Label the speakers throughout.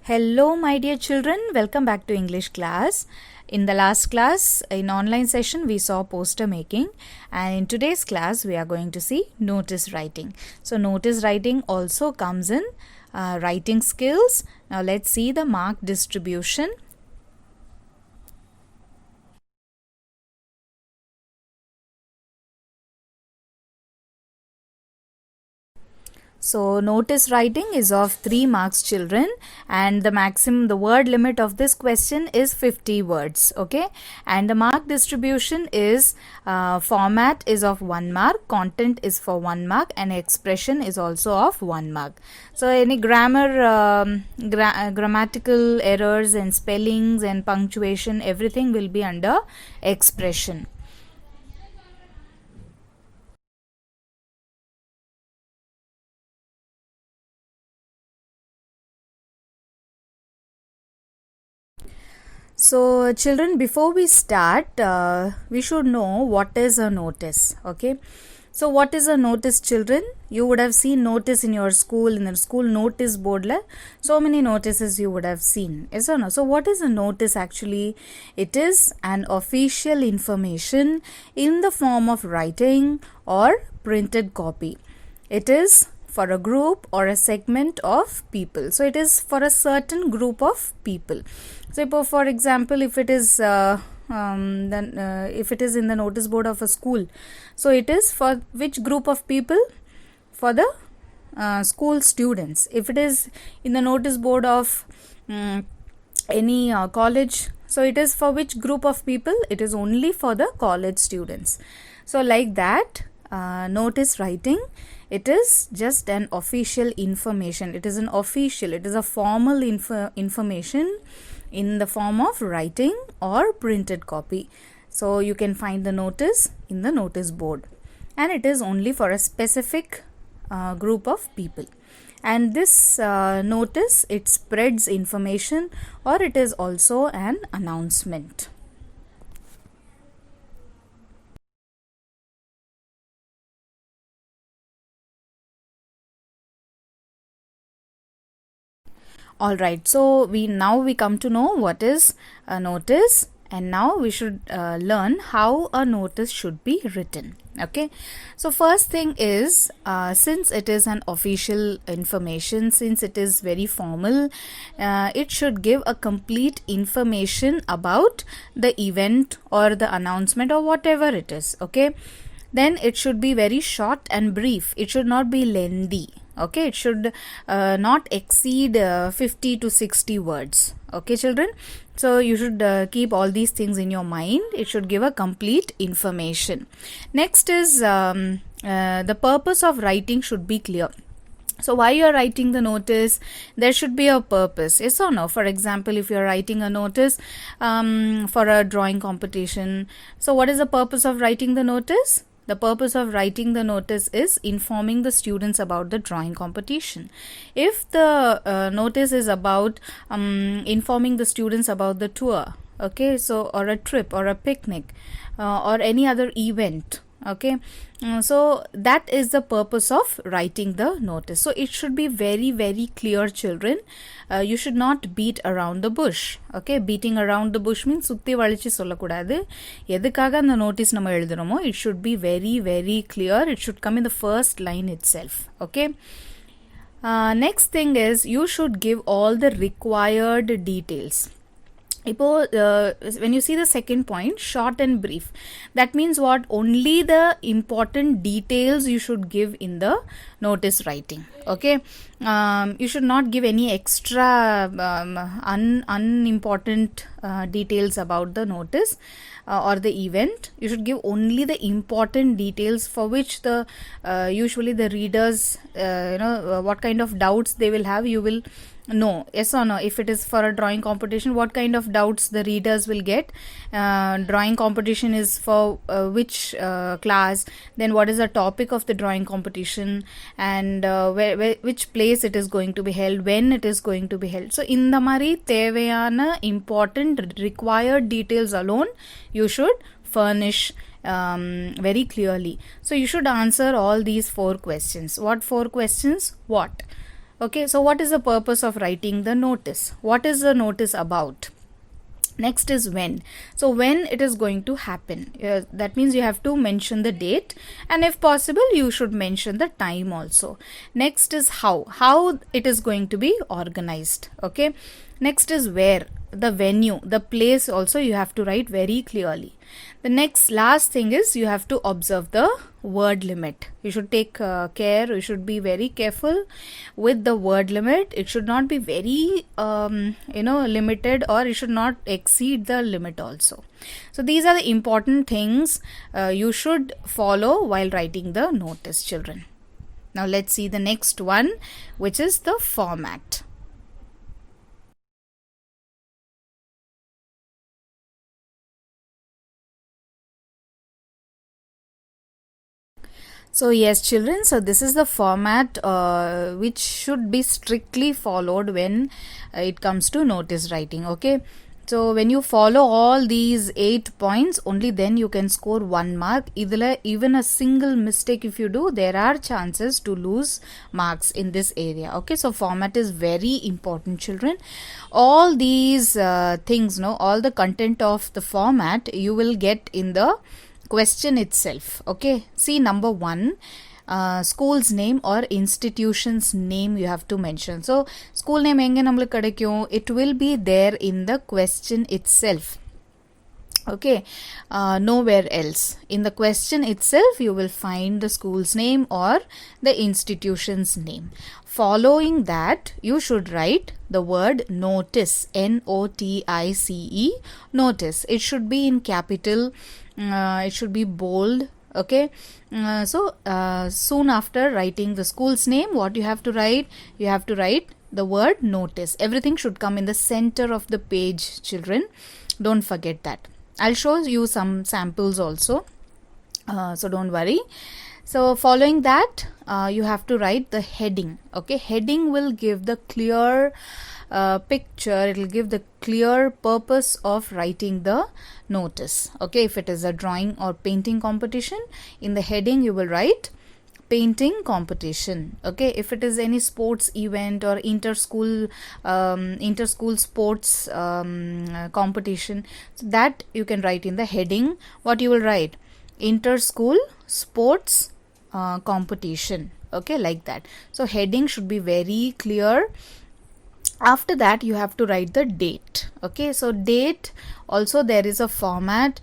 Speaker 1: Hello my dear children, welcome back to English class. In the last class, in online session, we saw poster making, and in today's class we are going to see notice writing. So notice writing also comes in writing skills. Now let's see the mark distribution. So notice writing is of 3 marks, children, and the word limit of this question is 50 words, okay? And the mark distribution is format is of 1 mark, content is for 1 mark, and expression is also of 1 mark. So any grammatical errors and spellings and punctuation, everything will be under expression. So children, before we start, we should know what is a notice, okay? So what is a notice, children? You would have seen notice in your school, in the school notice board, so many notices you would have seen, yes or no? So what is a notice actually? It is an official information in the form of writing or printed copy. It is for a group or a segment of people. So it is for a certain group of people. So for example, if it is if it is in the notice board of a school, so it is for which group of people? For the school students. If it is in the notice board of any college, so it is for which group of people? It is only for the college students. So like that, notice writing, it is just an official information. It is an official, it is a formal information in the form of writing or printed copy. So you can find the notice in the notice board, and it is only for a specific group of people. And this notice, it spreads information, or it is also an announcement. Alright, so we come to know what is a notice, and now we should learn how a notice should be written. Okay, so first thing is, since it is an official information, since it is very formal, it should give a complete information about the event or the announcement or whatever it is. Okay, then it should be very short and brief. It should not be lengthy. Okay, it should not exceed 50 to 60 words. Okay, children, so you should keep all these things in your mind. It should give a complete information. Next is the purpose of writing should be clear. So why you are writing the notice? There should be a purpose, yes or no? For example, if you are writing a notice for a drawing competition, so what is the purpose of writing the notice? The purpose of writing the notice is informing the students about the drawing competition. If the notice is about informing the students about the tour, okay, so or a trip or a picnic or any other event, okay, so that is the purpose of writing the notice. So it should be very, very clear, children. You should not beat around the bush. Okay, beating around the bush means சுத்தி வளைச்சு சொல்லக்கூடாது. எதுக்காக அந்த notice நம்ம எழுதுறோமோ, it should be very, very clear. It should come in the first line itself. Okay, next thing is, you should give all the required details. When you see the second point, short and brief, that means what? Only the important details you should give in the notice writing. Okay, you should not give any extra unimportant details about the notice or the event. You should give only the important details for which the usually the readers what kind of doubts they will have, you will know, yes or no? If it is for a drawing competition, what kind of doubts the readers will get? Drawing competition is for which class, then what is the topic of the drawing competition, and which place it is going to be held, when it is going to be held. So in the mari தேவையான important required details alone you should furnish very clearly. So you should answer all these 4 questions. What 4 questions? What? Okay, so what is the purpose of writing the notice? What is the notice about? Next is when. So when it is going to happen, that means you have to mention the date, and if possible you should mention the time also. Next is how it is going to be organized. Okay, next is where, the venue, the place also you have to write very clearly. The next last thing is you have to observe the word limit. You should take care, you should be very careful with the word limit. It should not be very limited, or it should not exceed the limit also. So these are the important things you should follow while writing the notice, children. Now let's see the next one, which is the format. So yes, children, so this is the format which should be strictly followed when it comes to notice writing. Okay, so when you follow all these 8 points, only then you can score 1 mark. Even a single mistake if you do, there are chances to lose marks in this area. Okay, so format is very important, children. All these things, all the content of the format you will get in the question itself. Okay, see number 1, school's name or institution's name you have to mention. So school name enga nammalukku kadaikum, it will be there in the question itself. Okay, nowhere else. In the question itself you will find the school's name or the institution's name. Following that, you should write the word notice, Notice, notice. It should be in capital, it should be bold. Okay, so soon after writing the school's name, what you have to write? You have to write the word notice. Everything should come in the center of the page, children. Don't forget that. I'll show you some samples also, so don't worry. So following that, you have to write the heading. Okay, heading will give the clear picture, it will give the clear purpose of writing the notice. Okay, if it is a drawing or painting competition, in the heading you will write painting competition. Okay, if it is any sports event or inter-school sports competition, so that you can write in the heading. What you will write? Inter-school sports competition. Okay, like that. So heading should be very clear. After that you have to write the date. Okay, so date also there is a format.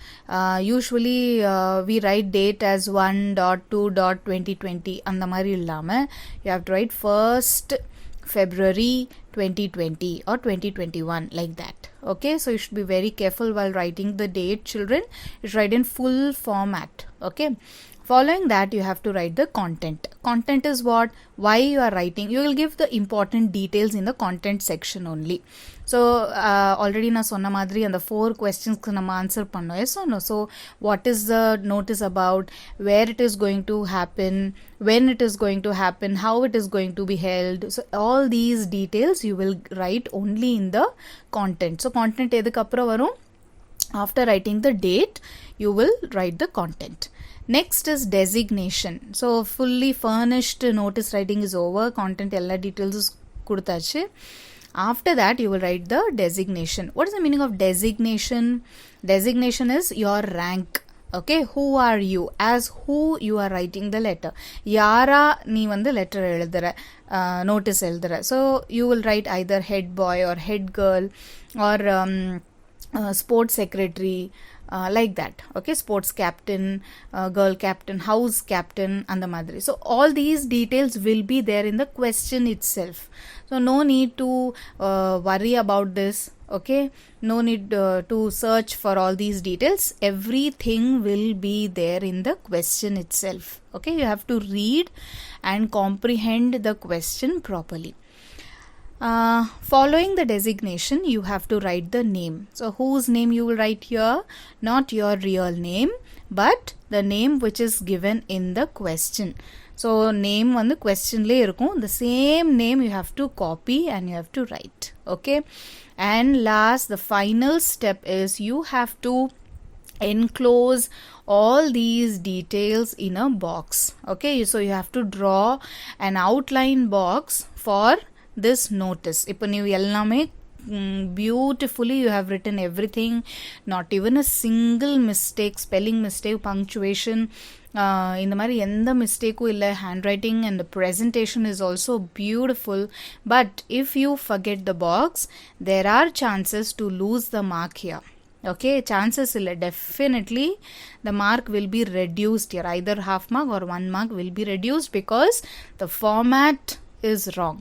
Speaker 1: Usually we write date as 1.2.2020 and the mari illama you have to write 1st February 2020 or 2021, like that. Okay, so you should be very careful while writing the date, children. You should write in full format. Okay, following that you have to write the content. Content is what? Why you are writing. You will give the important details in the content section only. So already na sonna madri and the 4 questions nama answer panno. Yes or no? So what is the notice about, where it is going to happen, when it is going to happen, how it is going to be held. So all these details you will write only in the content. So content edukku apra varum? After writing the date you will write the content. Next is designation. So fully furnished notice writing is over. Content ella details is kudutachu. After that you will write the designation. What is the meaning of designation? Designation is your rank. Okay, who are you? As who you are writing the letter. Yara nee vandu letter eludra, notice eludra. So you will write either head boy or head girl or sports secretary, like that. Okay, sports captain, girl captain, house captain and the madri. So all these details will be there in the question itself. So no need to worry about this. Okay, no need to search for all these details. Everything will be there in the question itself. Okay, you have to read and comprehend the question properly. Following the designation you have to write the name. So whose name you will write here? Not your real name, but the name which is given in the question. So name on the question le irukum, the same name you have to copy and you have to write. Okay, and last, the final step is you have to enclose all these details in a box. Okay, so you have to draw an outline box for this notice. இப்போ நீ எல்லாமே beautifully you have written everything, not even a single mistake, spelling mistake, punctuation, இந்த மாதிரி எந்த மிஸ்டேக்கும் இல்லை. Hand writing and presentation is also beautiful. But if you forget the box, there are chances to lose the mark here. Okay, chances illa, definitely the mark will be reduced here. Either half mark or 1 mark will be reduced because the format is wrong.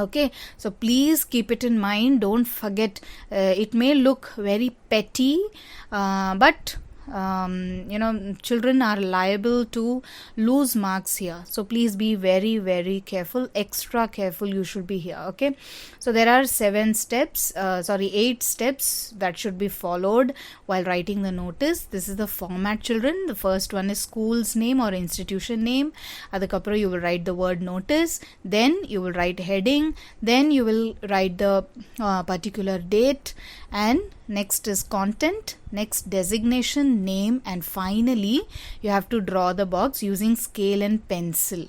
Speaker 1: Okay, so please keep it in mind. Don't forget. It may look very petty, but children are liable to lose marks here. So please be very, very careful. Extra careful you should be here. Okay, so there are 8 steps that should be followed while writing the notice. This is the format, children. The first one is school's name or institution name. Adukapra you will write the word notice, then you will write heading, then you will write the particular date, and next is content, next designation, name, and finally you have to draw the box using scale and pencil.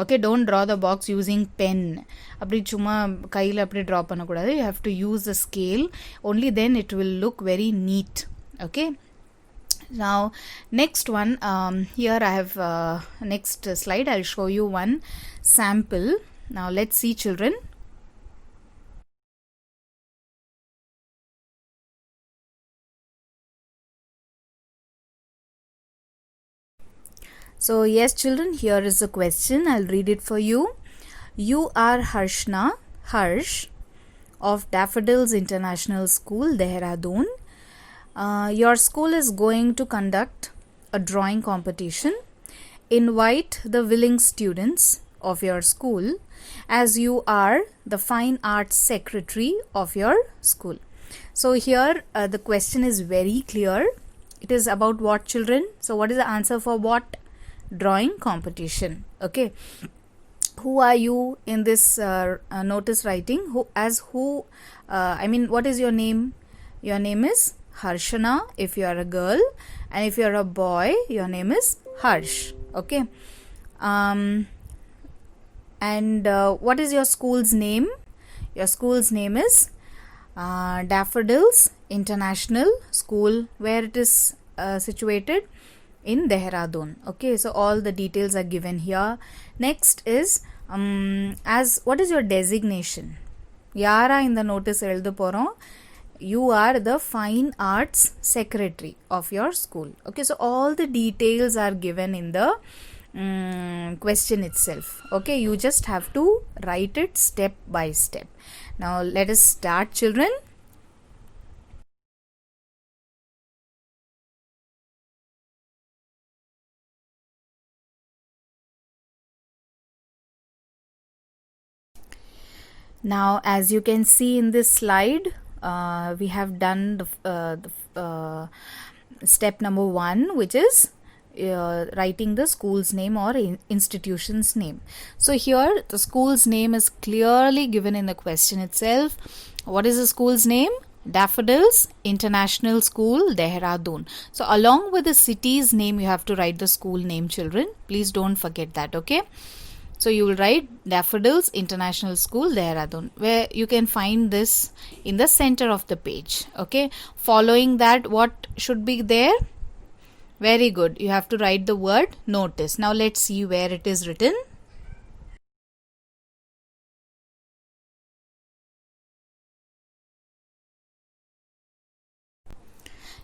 Speaker 1: Okay, don't draw the box using pen. அப்படி சும்மா கையில் அப்படி draw பண்ணக்கூடாது. You have to use the scale. Only then it will look very neat. Okay, now next one, here I have next slide. I'll show you one sample. Now let's see, children. So yes, children, here is the question. I'll read it for you. You are Harsh of Daffodils International School, Dehradun. Your school is going to conduct a drawing competition. Invite the willing students of your school, as you are the fine arts secretary of your school. So here the question is very clear. It is about what, children? So what is the answer for what? Drawing competition. Okay, who are you in this notice writing? What is your name? Your name is Harshana if you are a girl, and if you are a boy, your name is Harsh. Okay, and what is your school's name? Your school's name is Daffodils International School. Where it is situated? In Dehradun. Okay, so all the details are given here. Next is what is your designation? Yara in the notice eldu porom. You are the fine arts secretary of your school. Okay, so all the details are given in the question itself. Okay, you just have to write it step by step. Now let us start, children. Now, as you can see in this slide, we have done the step number 1, which is writing the school's name or institution's name. So here the school's name is clearly given in the question itself. What is the school's name? Daffodils International School, Dehradun. So along with the city's name, you have to write the school name, children. Please don't forget that. Okay, so you will write Daffodils International School, Dehradun, where you can find this in the center of the page. Okay, following that, what should be there? Very good, you have to write the word notice. Now let's see where it is written.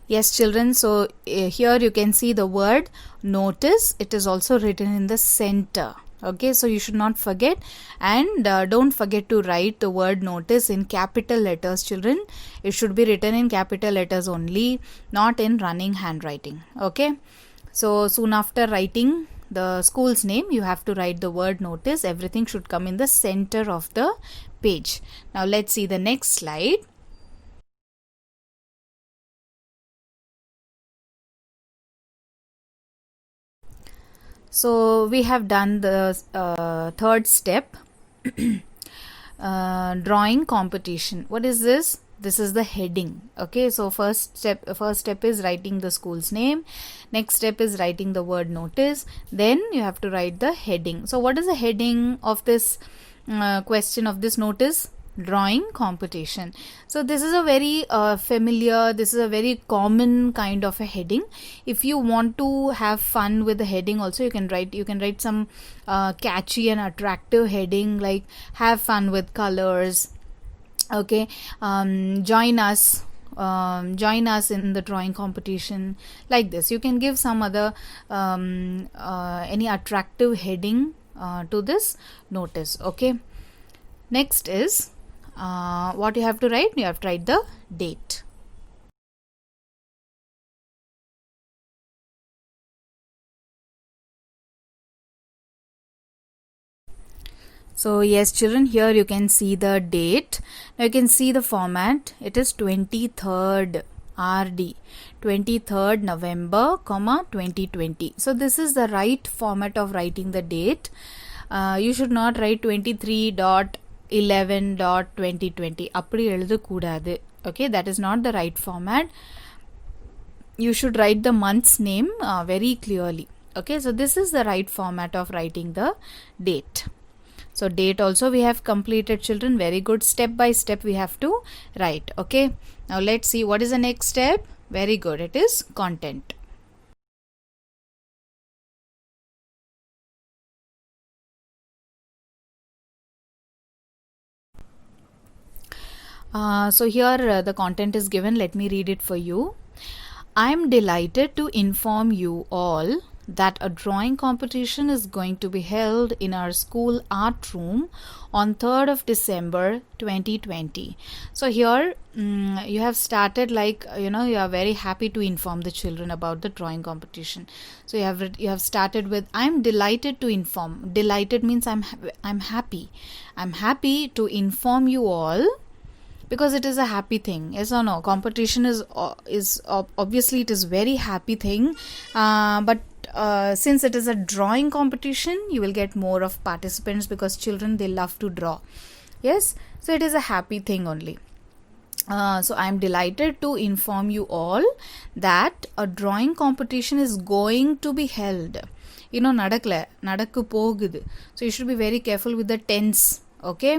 Speaker 1: Yes, children, so here you can see the word notice. It is also written in the center. Okay, so you should not forget, and don't forget to write the word notice in capital letters, children. It should be written in capital letters only, not in running handwriting. Okay, so soon after writing the school's name, you have to write the word notice. Everything should come in the center of the page. Now let's see the next slide. So we have done the third step, drawing competition. What is this? This is the heading. Okay, so first step is writing the school's name. Next step is writing the word notice. Then you have to write the heading. So what is the heading of this question of this notice? Drawing competition. So this is a very familiar, this is a very common kind of a heading. If you want to have fun with the heading also, you can write some catchy and attractive heading like have fun with colors. Okay, join us in the drawing competition, like this. You can give some other any attractive heading to this notice. Okay, next is what you have to write. You have to write the date. So yes children, here you can see the date. Now you can see the format. It is 23rd RD, 23rd November, 2020. So this is the right format of writing the date. You should not write 23.11.2020. அப்படி எழுத கூடாது. Okay, that is not the right format. You should write the month's name very clearly. Okay, so this is the right format of writing the date. So date also we have completed children. Very good. Step by step we have to write. Okay, now let's see what is the next step. Very good. It is content. So here the content is given. Let me read it for you. I am delighted to inform you all that a drawing competition is going to be held in our school art room on 3rd of December 2020. So here you have started like you are very happy to inform the children about the drawing competition. So you have started with I am delighted to inform. Delighted means I'm happy. I'm happy to inform you all, because it is a happy thing. Yes or no? Competition is obviously it is very happy thing, but since it is a drawing competition, you will get more of participants because children, they love to draw. Yes, so it is a happy thing only. So I am delighted to inform you all that a drawing competition is going to be held. நடக்கு போகுது. So you should be very careful with the tense. Okay,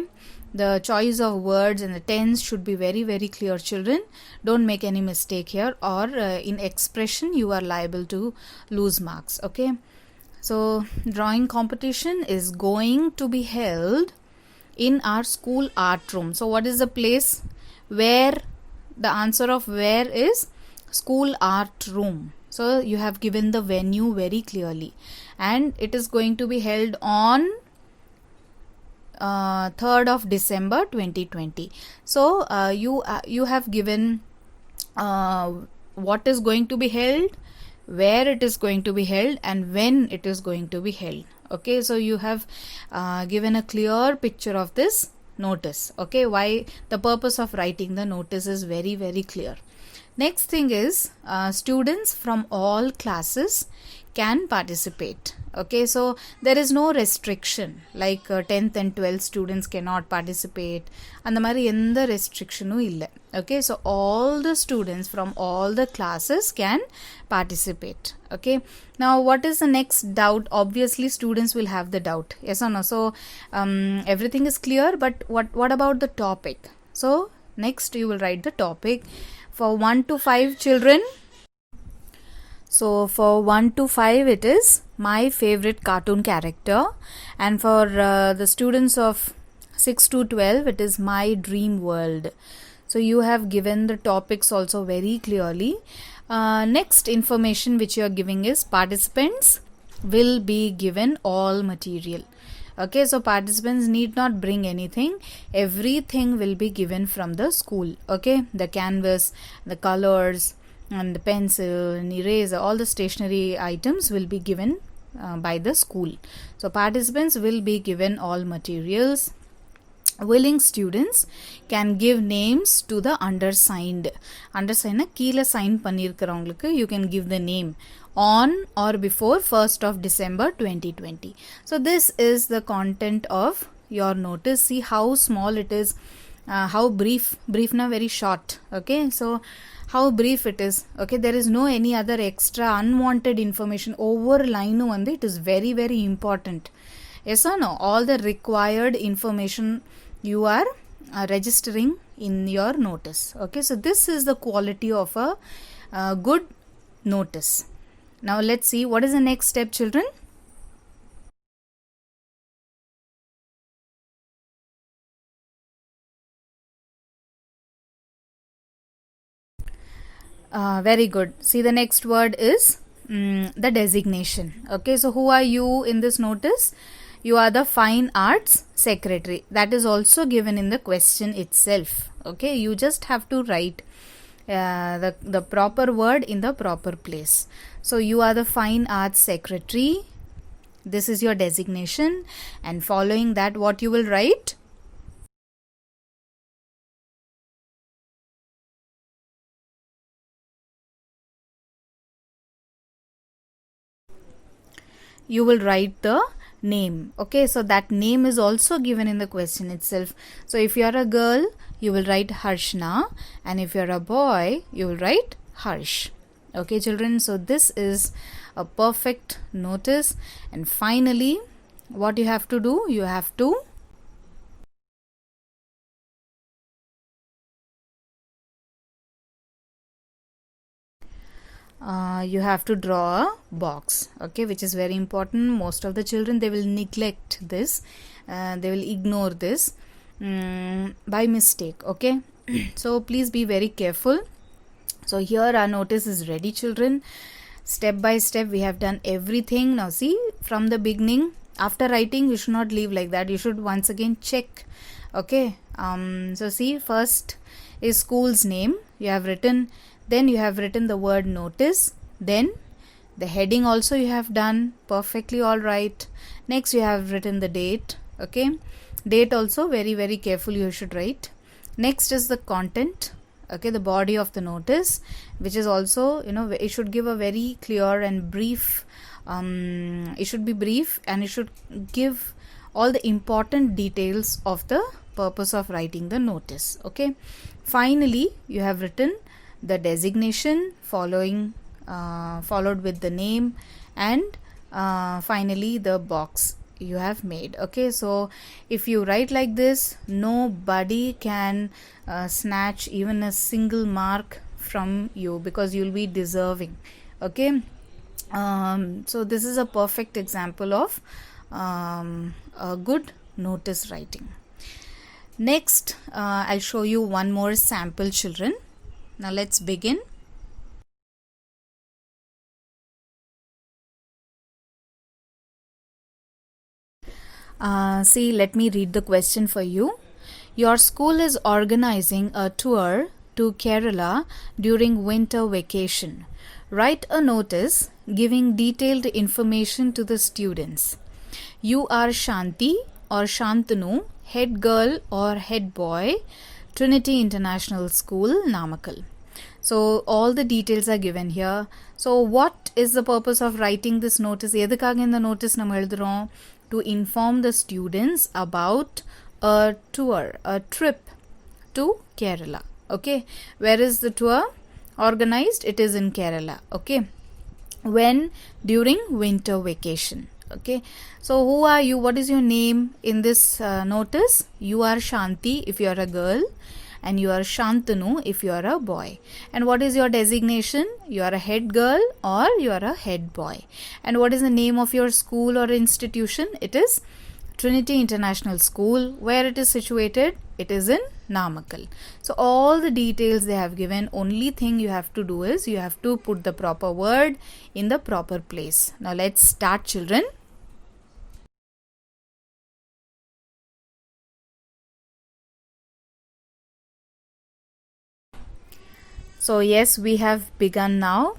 Speaker 1: the choice of words and the tense should be very very clear children. Don't make any mistake here, or in expression you are liable to lose marks. Okay, so drawing competition is going to be held in our school art room. So what is the place where? The answer of where is school art room. So you have given the venue very clearly, and it is going to be held on 3rd of December 2020. So you have given what is going to be held, where it is going to be held, and when it is going to be held. Okay, so you have given a clear picture of this notice. Okay, why the purpose of writing the notice is very very clear. Next thing is students from all classes can participate. Okay, so there is no restriction like 10th and 12th students cannot participate, and the mari endha restriction illa. Okay, so all the students from all the classes can participate. Okay, now what is the next doubt? Obviously students will have the doubt. Yes or no? So everything is clear, but what about the topic? So next you will write the topic for 1 to 5 children. So for 1 to 5 it is my favorite cartoon character, and for the students of 6 to 12 it is my dream world. So you have given the topics also very clearly. Next information which you are giving is participants will be given all material. Okay, so participants need not bring anything. Everything will be given from the school. Okay, the canvas, the colors, and the pencil and eraser, all the stationery items will be given by the school. So participants will be given all materials. Willing students can give names to the undersigned. Undersigned கீழே sign பண்ணியிருக்கிறவங்களுக்கு you can give the name on or before 1st of December 2020. So this is the content of your notice. See how small it is, how brief na very short. Okay, so how brief it is. Okay, there is no any other extra unwanted information over line. It is very very important. Yes or no? All the required information you are registering in your notice. Okay, so this is the quality of a good notice. Now let's see what is the next step, children. Very good. See, the next word is the designation. Okay, so who are you in this notice? You are the fine arts secretary. That is also given in the question itself. Okay, you just have to write the proper word in the proper place. So you are the fine arts secretary. This is your designation, and following that, what you will write? You will write the name. Okay, so that name is also given in the question itself. So if you are a girl, you will write Harshna, and if you are a boy, you will write Harsh. Okay, children, so this is a perfect notice. And finally, what you have to do? You have to draw a box, okay, which is very important. Most of the children, they will neglect this, they will ignore this by mistake. Okay, so please be very careful. So here our notice is ready, children. Step by step we have done everything. Now see, from the beginning, after writing, you should not leave like that. You should once again check. Okay, so see, first is school's name you have written, then you have written the word notice, then the heading also you have done perfectly all right. Next you have written the date. Okay, date also very careful you should write. Next is the content. Okay, the body of the notice, which is also, it should give a very clear and brief, it should be brief, and it should give all the important details of the purpose of writing the notice. Okay, finally you have written the designation followed with the name, and finally the box you have made. Okay, so if you write like this, nobody can snatch even a single mark from you, because you'll be deserving. Okay, so this is a perfect example of a good notice writing. Next, I'll show you one more sample, children. Now let's begin. See, let me read the question for you. Your school is organizing a tour to Kerala during winter vacation. Write a notice giving detailed information to the students. You are Shanti or Shantanu, head girl or head boy, Trinity International School, Namakkal. So all the details are given here. So what is the purpose of writing this notice? எதுக்காக இந்த notice நம்ம எழுதுறோம்? To inform the students about a tour, a trip to Kerala. Okay, where is the tour organized? It is in Kerala. Okay, when? During winter vacation. Okay, so who are you? What is your name in this notice? You are Shanti if you are a girl, and you are Shantanu if you are a boy. And what is your designation? You are a head girl or you are a head boy. And what is the name of your school or institution? It is Trinity International School. Where it is situated? It is in Namakkal. So all the details they have given. Only thing you have to do is you have to put the proper word in the proper place. Now let's start, children. So yes, we have begun now.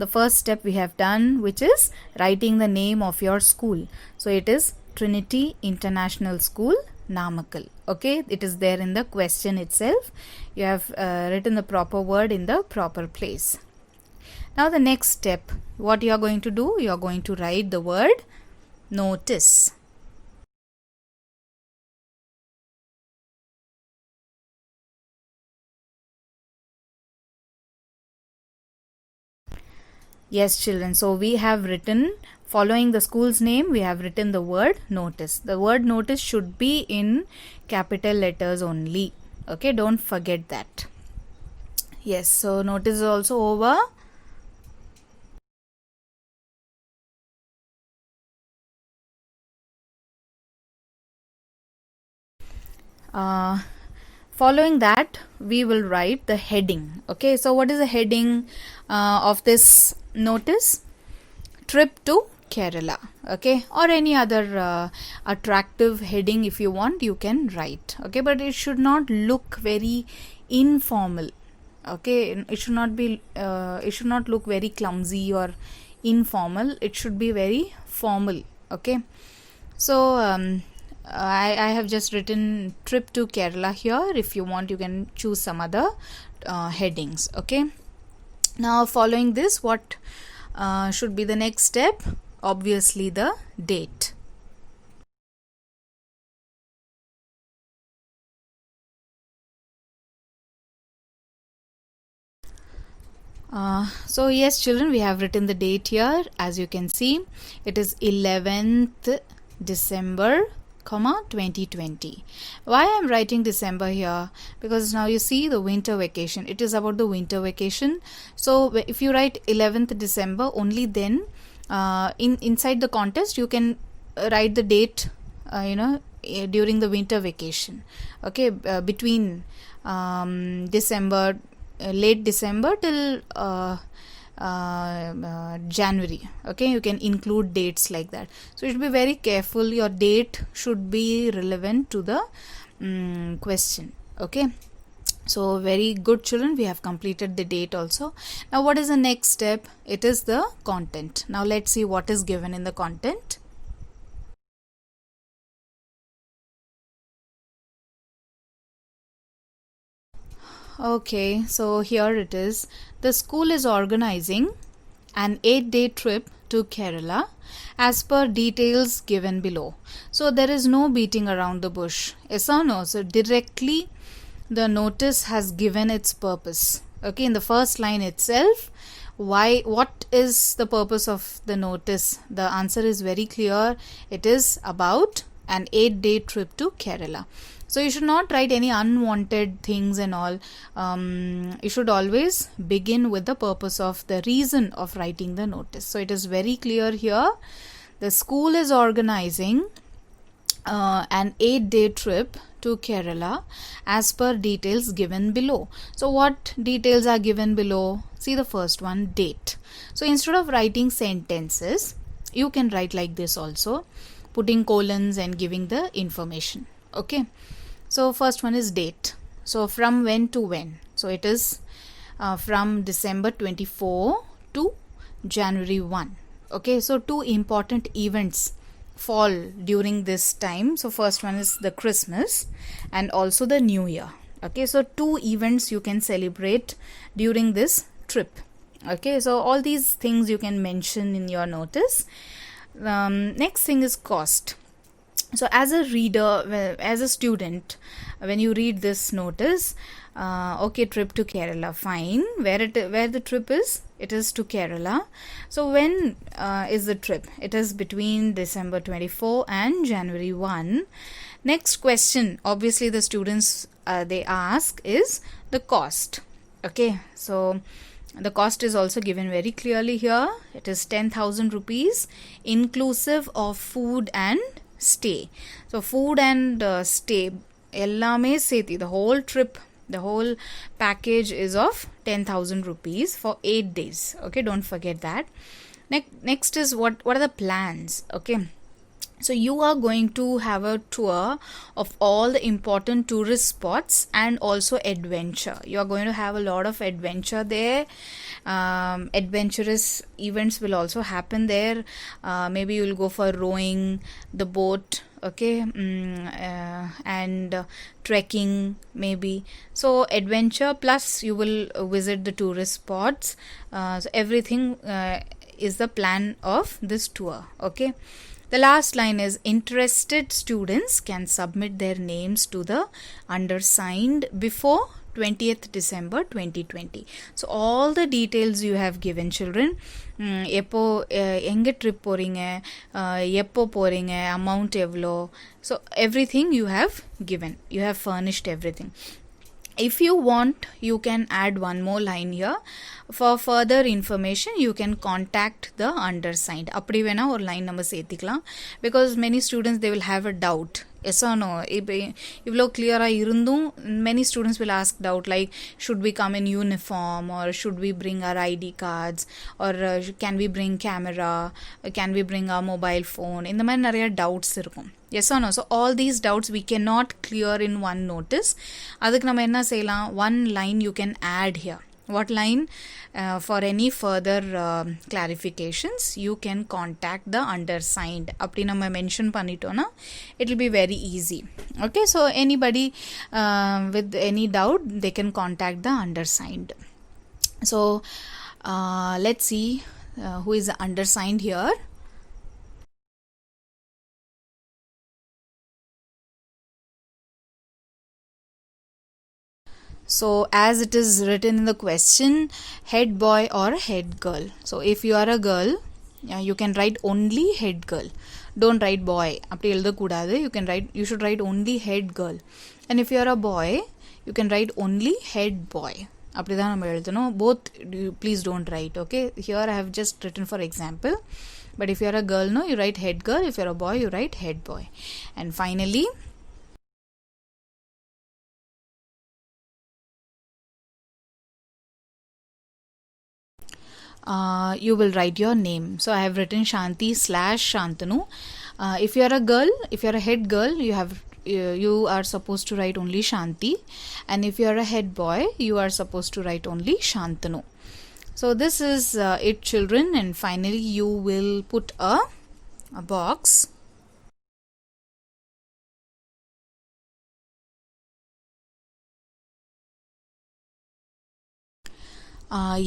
Speaker 1: The first step we have done, which is writing the name of your school. So it is Trinity International School, Namakkal. Okay, it is there in the question itself. You have written the proper word in the proper place. Now the next step, what you are going to do? You are going to write the word notice. Yes, children. So we have written following the school's name, we have written the word notice. The word notice should be in capital letters only. Okay, don't forget that. Yes, so notice is also over. Following that, we will write the heading. Okay, so what is the heading of this notice? Trip to Kerala. Okay, or any other attractive heading if you want, you can write. Okay, but it should not look very informal. Okay, it should not be it should not look very clumsy or informal. It should be very formal. Okay, so I have just written trip to Kerala here. If you want, you can choose some other headings. Okay, now following this, what should be the next step? Obviously the date. So yes children, we have written the date here. As you can see, it is 11th December 2020. Why I am writing December here? Because now you see the winter vacation. It is about the winter vacation. So if you write 11th December, only then inside the contest you can write the date during the winter vacation. Okay, between December, late December till January. Okay, you can include dates like that. So you should be very careful. Your date should be relevant to the question. Okay, so very good children, we have completed the date also. Now what is the next step? It is the content. Now let's see what is given in the content. Okay, so here it is. The school is organizing an 8-day trip to Kerala as per details given below. So there is no beating around the bush. Yes or no? So directly the notice has given its purpose. Okay, in the first line itself, what is the purpose of the notice? The answer is very clear. It is about an 8-day trip to Kerala. So you should not write any unwanted things and all. You should always begin with the purpose of the reason of writing the notice. So it is very clear here. The school is organizing an 8-day trip to Kerala as per details given below. So what details are given below? See the first one, date. So instead of writing sentences, you can write like this also, putting colons and giving the information. Okay, so first one is date. So from when to when? So it is from December 24 to January 1. Okay, so two important events fall during this time. So first one is the Christmas and also the New Year. Okay, so two events you can celebrate during this trip. Okay, so all these things you can mention in your notice. Next thing is cost. So as a reader, as a student, when you read this notice, okay, trip to Kerala, fine. Where the trip is? It is to Kerala. So when is the trip? It is between December 24 and January 1. Next question, obviously the students they ask is the cost. Okay, so the cost is also given very clearly here. It is 10,000 rupees inclusive of food and stay. So food and stay ellame seti, the whole trip, the whole package is of 10,000 rupees for 8 days. Okay, don't forget that. Next is what are the plans? Okay, so you are going to have a tour of all the important tourist spots and also adventure. You are going to have a lot of adventure there. Adventurous events will also happen there. Maybe you will go for rowing the boat. Okay, and trekking maybe. So adventure plus you will visit the tourist spots. So everything is the plan of this tour. Okay. The last line is interested students can submit their names to the undersigned before 20th December 2020. So all the details you have given, children. எப்போ எங்கே trip போகிறீங்க, எப்போ போகிறீங்க, amount எவ்வளோ, so everything you have given, you have furnished everything. If you want, you can add one more line here. For further information, you can contact the undersigned. அப்படி வேணா ஒரு line நம்ம சேர்த்திக்கலாம். Because many students, they will have a doubt. Yes or no? இவ்வளோ கிளியராக இருந்தும் many students will ask doubt like, should we come in uniform, or should we bring our ID cards, or can we bring camera, can we bring our mobile phone? இந்த மாதிரி நிறைய doubts இருக்கும். Yes or no? So all these doubts we cannot clear in one notice. அதுக்கு நம்ம என்ன செய்யலாம்? One line you can add here. What line? For any further clarifications, you can contact the undersigned. அப்படி நம்ம mention பண்ணிட்டோன்னா it will be very easy. Okay, so anybody with any doubt, they can contact the undersigned. So let's see who is undersigned here. So as it is written in the question, head boy or head girl. So if you are a girl, you can write only head girl. Don't write boy. அப்படி எழுதக்கூடாது. You should write only head girl. And if you are a boy, you can write only head boy. அப்படி தான் நம்ம எழுதணும். Both, please don't write. Okay. Here I have just written for example. But if you are a girl, no, you write head girl. If you are a boy, you write head boy. And finally, you will write your name. So I have written Shanti/Shantanu. If you are a girl, if you are a head girl, you are supposed to write only Shanti, and if you are a head boy, you are supposed to write only Shantanu. So this is it, children, and finally you will put a box.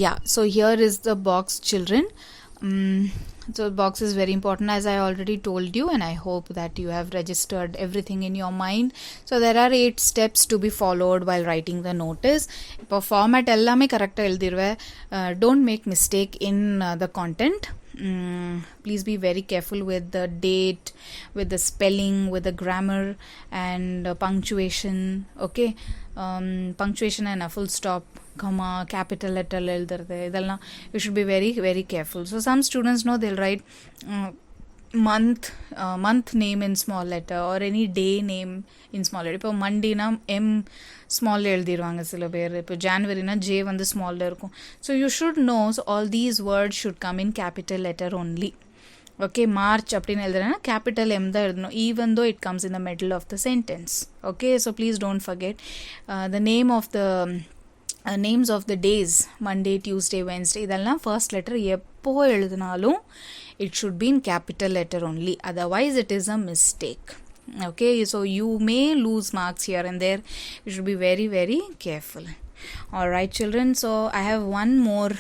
Speaker 1: Yeah, so here is the box, children. So box is very important, as I already told you, and I hope that you have registered everything in your mind. So there are 8 steps to be followed while writing the notice. இப்போ format எல்லாமே கரெக்டாக எழுதிடுவேன். Don't make mistake in the content. Please be very careful with the date, with the spelling, with the grammar, and punctuation. Okay, punctuation and a full stop, comma, capital letter எழுதுறது இதெல்லாம் you should be very very careful. So some students know they'll write month name in small letter, or any day name in small letter. இப்போ மண்டினா M small எழுதிடுவாங்க சில பேர். இப்போ ஜான்வரினா J வந்து ஸ்மாலில் இருக்கும். So you should know, so all these words should come in capital letter only. Okay, March அப்படின்னு எழுதுறேன்னா capital M தான் எழுதணும், even though it comes in the middle of the sentence. Okay, so please don't forget the name of the names of the days, Monday, Tuesday, Wednesday, இதெல்லாம் first letter எப்போ எழுதினாலும் it should be in capital letter only, otherwise it is a mistake. Okay, so you may lose marks here and there. You should be very very careful. All right, children, so I have one more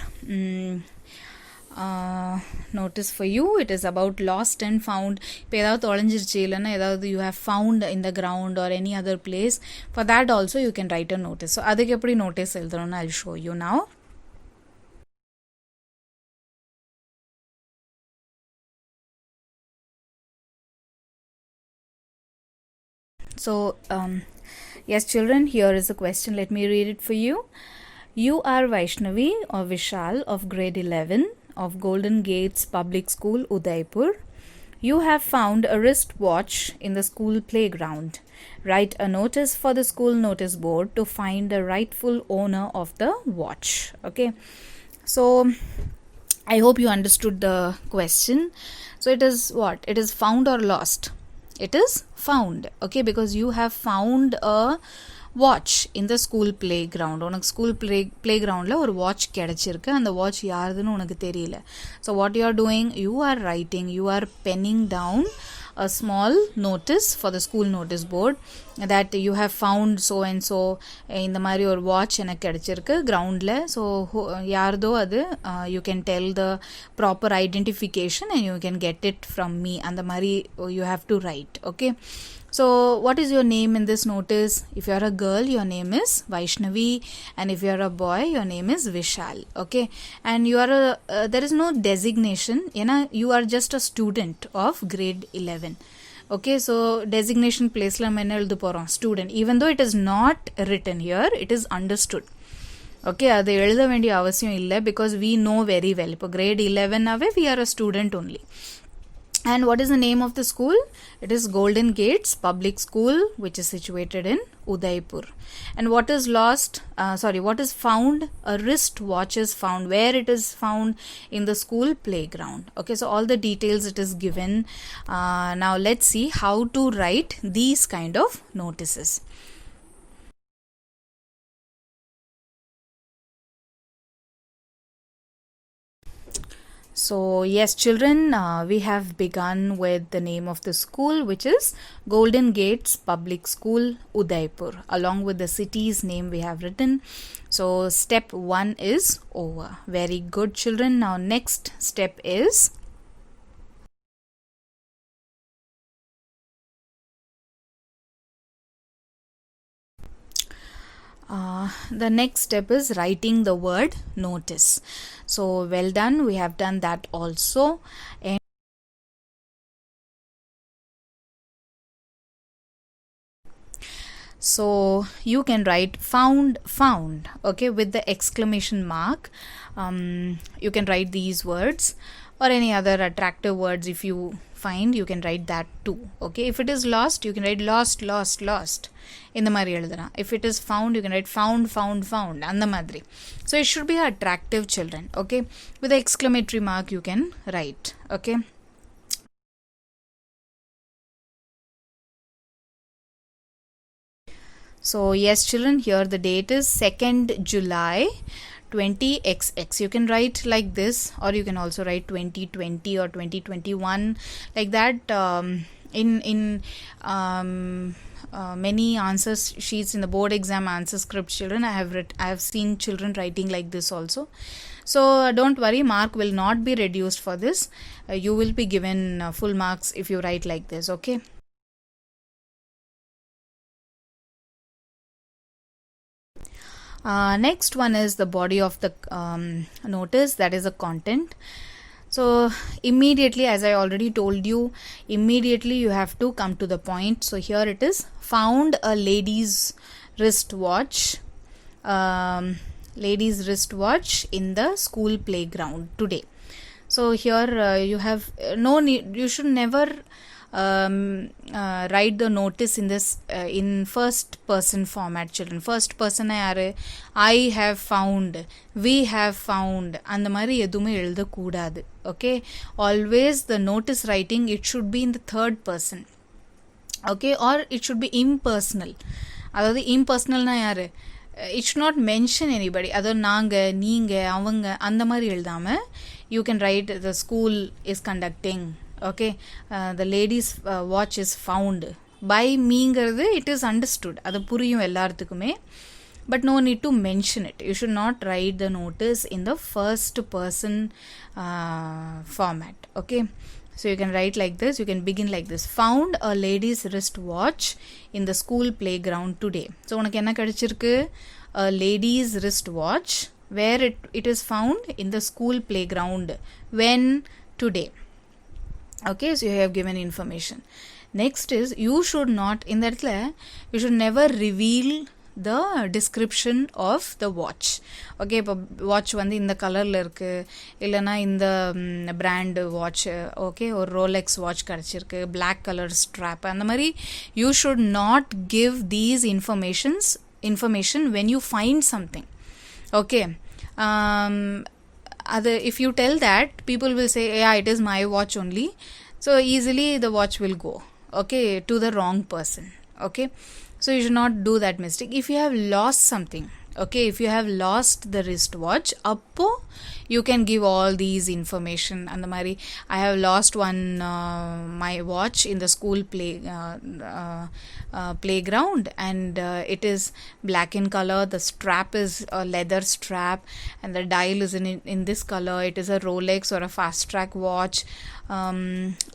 Speaker 1: notice for you. It is about lost and found. இப்போ ஏதாவது தொலைஞ்சிருச்சு இல்லைன்னா ஏதாவது you have found in the ground or any other place, for that also you can write a notice. So அதுக்கு எப்படி notice எழுதணும்னு I'll show you now. So yes, children, here is a question. Let me read it for you. You are Vaishnavi or Vishal of grade 11 of Golden Gates Public School, Udaipur. You have found a wristwatch in the school playground. Write a notice for the school notice board to find the rightful owner of the watch. Okay, so I hope you understood the question. So it is what? It is found or lost? It is found. Okay, because you have found a watch in the school playground. உனக்கு school playgroundல ஒரு watch கிடைச்சிருக்கு. அந்த watch யாருதுன்னு உனக்கு தெரியல. So what you are doing? You are writing, you are penning down a small notice for the school notice board that you have found so and so, இந்த மாதிரி ஒரு watch எனக்கு கிடைச்சிருக்கு கிரவுண்டில். ஸோ யார்தோ அது you can tell the proper identification and you can get it from me. அந்த மாதிரி you have to write. Okay, So what is your name in this notice? If you are a girl, your name is Vaishnavi, and if you are a boy, your name is Vishal. Okay, and you are a there is no designation, you are just a student of grade 11. Okay, so designation place la enna eludhu porom student, even though it is not written here, it is understood. Okay, அது எழுத வேண்டிய அவசியம் இல்லை, because we know very well. இப்போ grade 11 ave we are a student only. And what is the name of the school? It is Golden Gates Public School, which is situated in Udaipur. And what is lost? What is found? A wristwatch is found. Where it is found? In the school playground. Okay, so all the details it is given. Now let's see how to write these kind of notices. So yes, children, we have begun with the name of the school, which is Golden Gates Public School, Udaipur. Along with the city's name we have written. So step 1 is over. Very good, children. Now next step is the next step is writing the word notice. So well done, we have done that also. And so you can write found, okay, with the exclamation mark. You can write these words or any other attractive words. If you find, you can write that too. Okay, if it is lost, you can write lost in the mari eludana. If it is found, you can write found and the madri. So it should be attractive, children. Okay, with the exclamatory mark you can write. Okay, so yes, children, here the date is 2nd July 20XX. You can write like this, or you can also write 2020 or 2021, like that. In many answers sheets in the board exam answer script, children, I have seen children writing like this also. So don't worry, mark will not be reduced for this. You will be given full marks if you write like this. Okay, next one is the body of the notice, that is the content. So immediately, as I already told you, immediately you have to come to the point. So here it is, found a lady's wristwatch in the school playground today. So here you have no need, you should never write the notice in this in first person format, children. First person yaru, I have found, we have found, and the mari edume eludha koodadu. Okay, always the notice writing, it should be in the third person. Okay, or it should be impersonal. அதாவது impersonalனா யாரு, it should not mention anybody. அதாவது நாங்க, நீங்க, அவங்க, அந்த மாதிரி எழுதாம you can write the school is conducting. Okay, the ladies watch is found by meங்கிறது it is understood, அது புரியும் எல்லாத்துக்குமே. But no need to mention it. You should not write the notice in the first person format. Okay, so you can write like this, you can begin like this, found a lady's wristwatch in the school playground today. So உனக்கு என்ன கிடைச்சிருக்கு, a lady's wristwatch, where it is found in the school playground, when, today. Okay, so you have given information. Next is, you should not, in that you should never reveal the description of the watch. Okay, இப்போ watch வந்து இந்த கலரில் இருக்குது, இல்லைனா இந்த brand watch, okay, ஒரு Rolex watch கிடச்சிருக்கு, black colour strap, அந்த மாதிரி you should not give these information when you find something. Okay, if you tell that, people will say, yeah, it is my watch only. So easily the watch will go, okay, to the wrong person. Okay, so you should not do that mistake. If you have lost something, okay, if you have lost the wristwatch, appo you can give all these information. And the mari, I have lost my watch in the school playground, and it is black in color, the strap is a leather strap, and the dial is in this color, it is a Rolex or a fast track watch,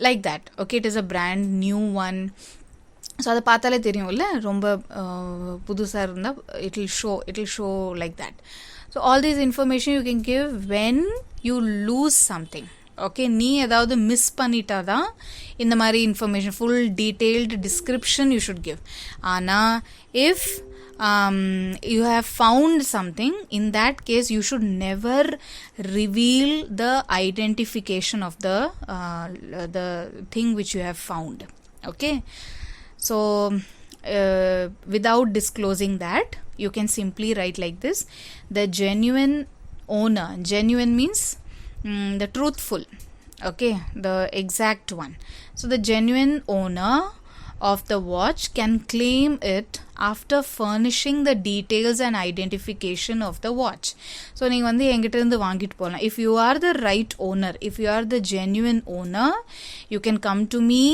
Speaker 1: like that. Okay, it is a brand new one. So அதை பார்த்தாலே தெரியும்ல ரொம்ப புதுசாக இருந்தால் it will show like that. So all these information you can give when you lose something. Okay, நீ ஏதாவது miss பண்ணிட்டா தான் இந்த மாதிரி information full detailed description you should give. ஆனால் if you have found something, in that case you should never reveal the identification of the thing which you have found. Okay, so without disclosing that, you can simply write like this: the genuine owner, genuine means the truthful, okay, the exact one. So the genuine owner of the watch can claim it after furnishing the details and identification of the watch. So நீங்க வந்து என்கிட்ட இருந்து வாங்கிட்டு போகலாம். If you are the right owner, if you are the genuine owner, you can come to me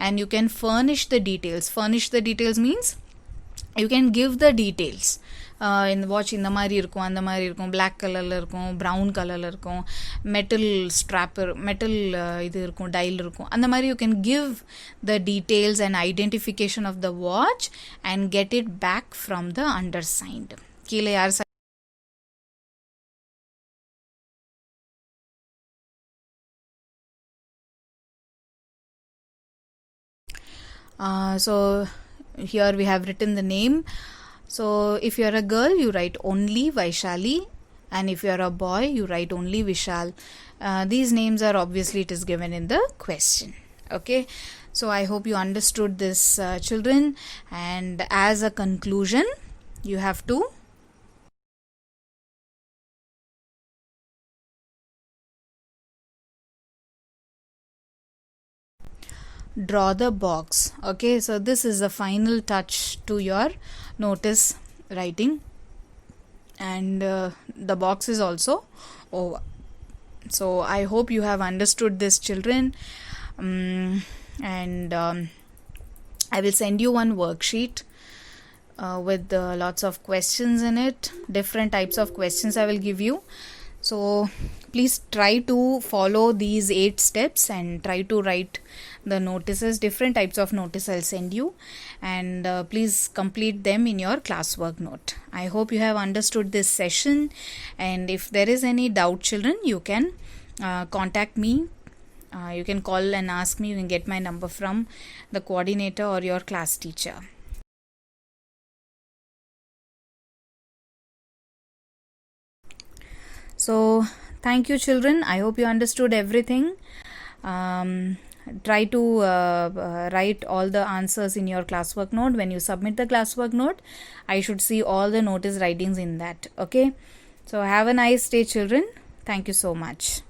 Speaker 1: and you can furnish the details. Furnish the details means you can give the details. இந்த watch இந்த மாதிரி இருக்கும், அந்த மாதிரி இருக்கும், black கலரில் இருக்கும், brown கலரில் இருக்கும், மெட்டல் ஸ்ட்ராப்பர், மெட்டல் இது இருக்கும், டைல் இருக்கும், அந்த மாதிரி you can give the details and identification of the watch and get it back from the undersigned. கீழே யார் so here we have written the name. So if you are a girl, you write only Vaishali, and if you are a boy, you write only Vishal. These names are obviously, it is given in the question. Okay, so I hope you understood this, children, and as a conclusion you have to draw the box. Okay, so this is the final touch to your notice writing, and the box is also over. So I hope you have understood this, children, and I will send you one worksheet with lots of questions in it. Different types of questions I will give you. So please try to follow these 8 steps and try to write the notices. Different types of notice I'll send you, and please complete them in your classwork note. I hope you have understood this session, and if there is any doubt, children, you can contact me. You can call and ask me. You can get my number from the coordinator or your class teacher. So thank you, children. I hope you understood everything. Try to write all the answers in your classwork note. When you submit the classwork note, I should see all the notice writings in that. Okay, so have a nice day, children. Thank you so much.